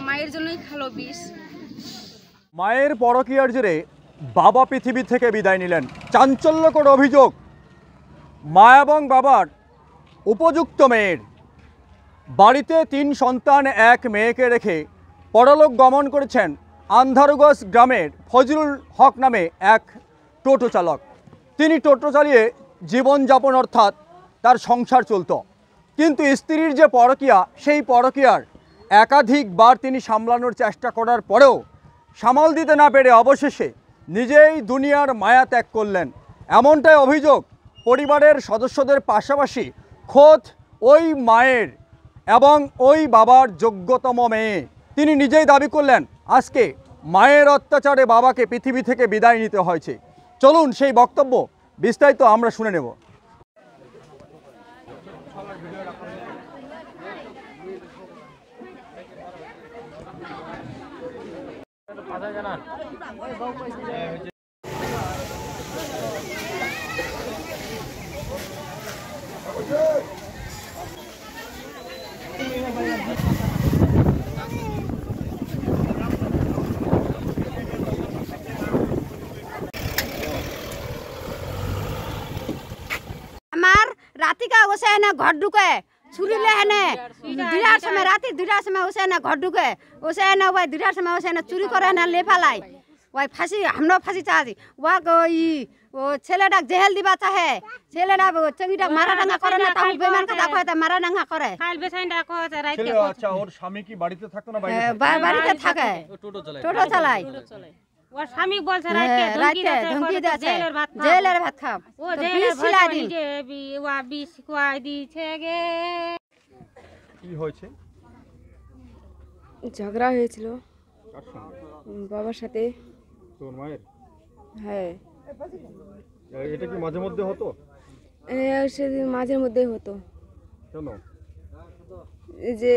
মায়ের জন্যই খালো বিষ। মায়ের পরকীয়ার জেরে বাবা পৃথিবী থেকে বিদায় নিলেন। চাঞ্চল্যকর অভিযোগ, মা এবং বাবার উপযুক্ত মেয়ের বাড়িতে 3 সন্তান, 1 মেয়েকে রেখে পরলোক গমন করেছেন আন্ধারগঞ্জ গ্রামের ফজলুল হক নামে এক টোটো চালক। তিনি টোটো চালিয়ে জীবনযাপন অর্থাৎ তার সংসার চলত, কিন্তু স্ত্রীর যে পরকীয়া, সেই পরকীয়ার একাধিকবার তিনি সামলানোর চেষ্টা করার পরেও সামাল দিতে না পেরে অবশেষে নিজেই দুনিয়ার মায়া ত্যাগ করলেন। এমনটাই অভিযোগ পরিবারের সদস্যদের, পাশাপাশি খোদ ওই মায়ের এবং ওই বাবার যোগ্যতম মেয়ে। তিনি নিজেই দাবি করলেন আজকে মায়ের অত্যাচারে বাবাকে পৃথিবী থেকে বিদায় নিতে হয়েছে। চলুন সেই বক্তব্য বিস্তারিত আমরা শুনে নেব। আমার রাতিকা ওসে না ঘর ঢুকে ছুরি ले है ने 2টার সময়, রাতে 2টার সময় ওসে না ঘর ঢুকে, ওসে না ওই 2টার সময় ওসে না চুরি করে না লে ফেলাই। ওই ফাঁসি, আমরা ফাঁসি চাই ওয়া ও ছেলেটা জেল দিবা চাহে, ছেলেটা চঙ্গিটা মারা ডাঙ্গা করে না, তাও বেমান কথা কয়, তা মারা ডাঙ্গা করে। খাল বেসাইন্ডা কয় রাইতে। আচ্ছা, ওর স্বামী কি বাড়িতে থাকতো না বাড়িতে থাকে, টোটো চালায়। ওর স্বামী বলছে রাইতে ধমকি দিয়েছে জেলের ভাত খাও। ও জেলের ভাত যে ওয়া বিষ কয় দিছে গে। কি হয়েছে? ঝগড়া হয়েছিল কার সঙ্গে? বাবার সাথে। তোর মায়ের? হ্যাঁ, এটা কি মাঝে মধ্যে হতো? সেদিন মাঝের মধ্যে হতো। কেন? এই যে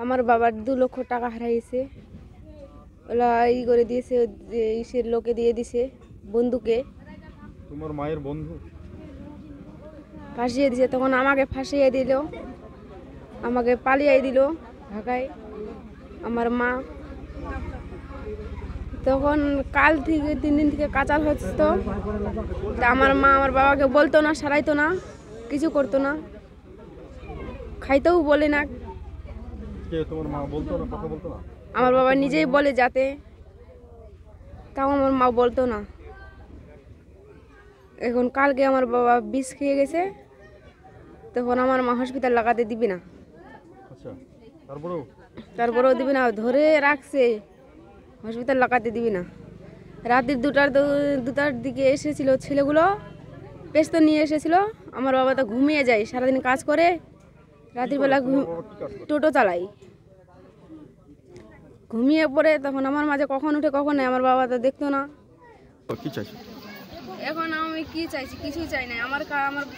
আমার বাবার 2 লক্ষ টাকা হারাইছে, ওলা করে দিয়েছে, যে ইসের লোকে দিয়ে দিছে, বন্ধুকে। তোমার মায়ের বন্ধু ফাঁসিয়ে দিছে, তখন আমাকে ফাঁসিয়ে দিল, আমাকে পালিয়ে দিল ঢাকায় আমার মা। তখন কাল থেকে 3 দিন থেকে কাচাল হচ্ছে, তো আমার মা আমার বাবাকে বলতো না, সারাইতো না, কিছু করতো না, খাইতেও বলে না। কে তোমার মা বলতো না, কথা বলতো না? আমার বাবা নিজেই বলে যাতে, তাও আমার মা বলতো না। এখন কালকে আমার বাবা বিষ খেয়ে গেছে, তখন আমার মা হসপিটাল লাগাতে দিবি না। আচ্ছা, তারপরেও দিবি না, ধরে রাখছে, হসপিটাল লাগাতে দিবি না। রাত্রির 2টার দিকে এসেছিল ছেলেগুলো, পেস্ত নিয়ে এসেছিল। আমার বাবা তো ঘুমিয়ে যায়, সারাদিন কাজ করে, রাত্রিবেলা টোটো চালাই, ঘুমিয়ে পড়ে। তখন আমার মাঝে কখন উঠে কখন নেই, আমার বাবা তো দেখতো না। কি চাইছো এখন আমি কি চাইছি? কিছুই চাই না। আমার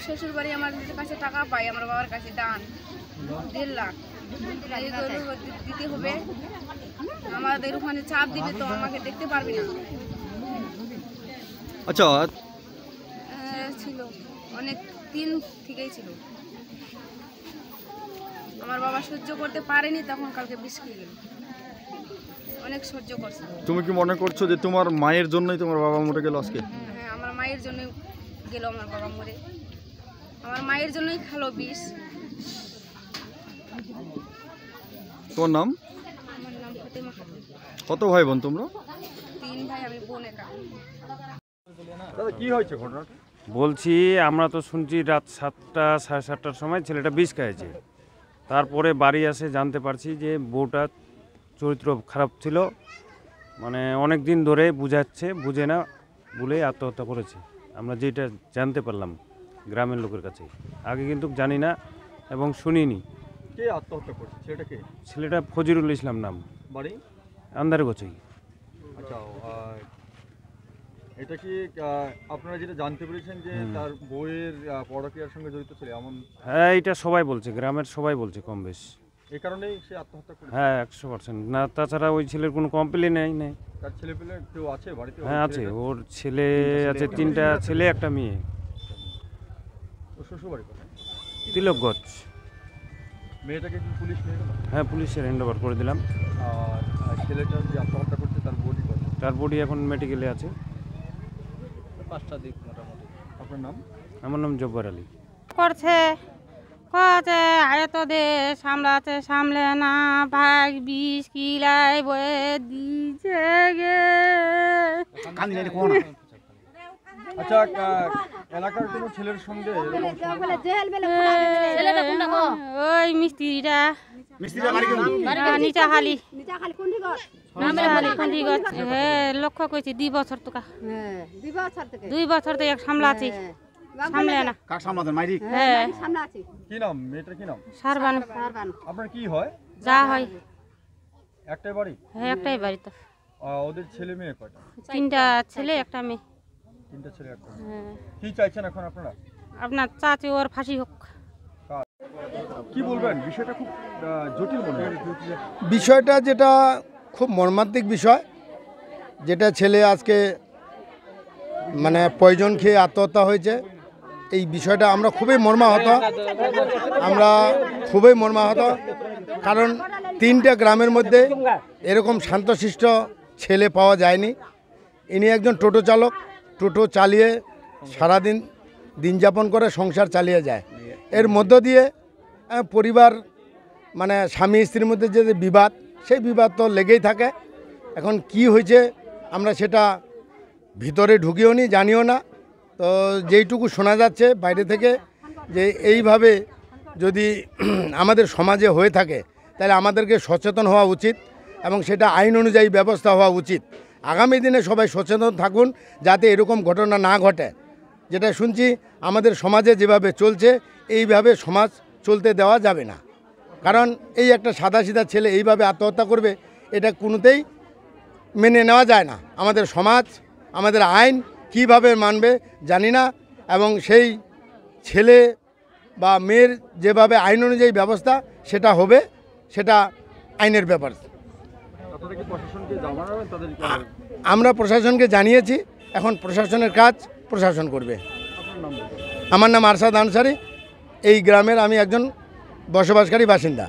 শ্বশুর বাড়ি আমার কাছে টাকা পাই, আমার বাবার কাছে দান 1.5 লাখ দিতে হবে। আমাদের ওখানে চাপ দিবে, তো আমাকে দেখতে পারবি না। আচ্ছা, ছিল অনেক দিন থেকেই ছিল। আমার বাবা সহ্য করতে পারেনি, তখন কালকে বিষ খেয়ে গেল। অনেক সহ্য করছে। তুমি কি মনে করছো যে তোমার মায়ের জন্যই তোমার বাবা মরে গেল আজকে? হ্যাঁ, আমার মায়ের জন্যই গেল আমার বাবা মরে, আমার মায়ের জন্যই খালো বিষ। তোমার নাম? আমার নাম ফতেমা খাতুন। কত ভাই বোন তোমরা? 3 ভাই, আমি বোন একা। দাদা, কি হয়েছে ঘটনাটা? বলছি, আমরা তো শুনছি রাত 7টা সাড়ে 7টার সময় ছেলেটা বিষ খেয়েছে। তারপরে বাড়ি আসে জানতে পারছি যে বউটা চরিত্র খারাপ ছিল, মানে অনেক দিন ধরে বুঝে না বলে আত্মহত্যা করেছে। আমরা যেটা জানতে পারলাম গ্রামের লোকের কাছে, আগে কিন্তু জানি না এবং শুনিনি। কে আত্মহত্যা করছে? ছেলেটা ফজরুল ইসলাম নাম, বাড়ি আন্ধারগোছাই। আচ্ছা, এটা কি আপনারা যেটা জানতে পেরেছেন যে তার বউয়ের পরকীয়ার সঙ্গে জড়িত ছিল এমন? হ্যাঁ, এটা সবাই বলছে, গ্রামের সবাই বলছে কম বেশ। এই কারণেই সে আত্মহত্যা করেছে? হ্যাঁ, 100%। না, তাছাড়া ওই ছেলের কোনো কমপ্লেন নেই। তার ছেলে পেলে কেউ আছে বাড়িতে? হ্যাঁ আছে, ওর ছেলে আছে, 3টা ছেলে, 1টা মেয়ে। ওর শ্বশুর বাড়ি কোথায়? তিলকগঞ্জ। মেয়েটাকে কি পুলিশ নিয়ে গেল? হ্যাঁ, পুলিশের হ্যান্ড ওভার করে দিলাম। আর ছেলেটা যে আত্মহত্যা করছে তার বডি কোথায়? তার বডি এখন মেডিকেলে আছে। 5টা দিক মোটামুটি। আপনার নাম? আমার নাম জব্বার আলী। করছে কছে এত দেশ সামলাতে সামলে না ভাই 20 কিলাই বয়ে দিছে গে। আচ্ছা, এলাকার কোনো ছেলের সঙ্গে এরকম ওই মিস্ত্রিটা নিচা খালি হ্যাঁ লক্ষ্য করছি 2 বছর তো 2 বছর তো এক সামলাছি সামলে না। কাক সামলাতেন মাইরি? হ্যাঁ কি নাম মেয়েটার? কি নাম? সারবান আপনার কি হয়? যা হয় একটাই বাড়ি? হ্যাঁ একটাই বাড়ি তো। ওদের ছেলে মেয়ে কয়টা? 3টা ছেলে একটা মেয়ে। 3টা ছেলে একটা মেয়ে। হ্যাঁ কি চাইছেন এখন আপনারা? আপনার চাচি ওর ফাঁসি হোক। কি বলবেন? বিষয়টা খুব জটিল মনে হয়। বিষয়টা যেটা খুব মর্মান্তিক বিষয়, যেটা ছেলে আজকে মানে পয়জন খেয়ে আত্মহত্যা হয়েছে, এই বিষয়টা আমরা খুবই মর্মাহত। কারণ 3টা গ্রামের মধ্যে এরকম শান্তশিষ্ট ছেলে পাওয়া যায়নি। ইনি একজন টোটো চালক, টোটো চালিয়ে সারাদিন দিন যাপন করে সংসার চালিয়ে যায়। এর মধ্য দিয়ে পরিবার মানে স্বামী স্ত্রীর মধ্যে যে বিবাদ, সেই বিবাদ তো লেগেই থাকে। এখন কি হয়েছে আমরা সেটা ভিতরে ঢুকিও নি, জানিও না। তো যেইটুকু শোনা যাচ্ছে বাইরে থেকে যে এইভাবে যদি আমাদের সমাজে হয়ে থাকে তাহলে আমাদেরকে সচেতন হওয়া উচিত এবং সেটা আইন অনুযায়ী ব্যবস্থা হওয়া উচিত। আগামী দিনে সবাই সচেতন থাকুন যাতে এরকম ঘটনা না ঘটে। যেটা শুনছি আমাদের সমাজে যেভাবে চলছে এইভাবে সমাজ চলতে দেওয়া যাবে না। কারণ এই একটা সাদাসিধা ছেলে এইভাবে আত্মহত্যা করবে, এটা কোনোতেই মেনে নেওয়া যায় না। আমাদের সমাজ, আমাদের আইন কিভাবে মানবে জানি না, এবং সেই ছেলে বা মেয়ের যেভাবে আইন অনুযায়ী ব্যবস্থা সেটা হবে, সেটা আইনের ব্যাপার। আপনারা কি প্রশাসনকে জানাবেন? তাদেরকে আমরা প্রশাসনকে জানিয়েছি, এখন প্রশাসনের কাজ প্রশাসন করবে। আপনার নাম? আমার নাম আরশাদ আনসারি, এই গ্রামের আমি একজন বসবাসকারী বাসিন্দা।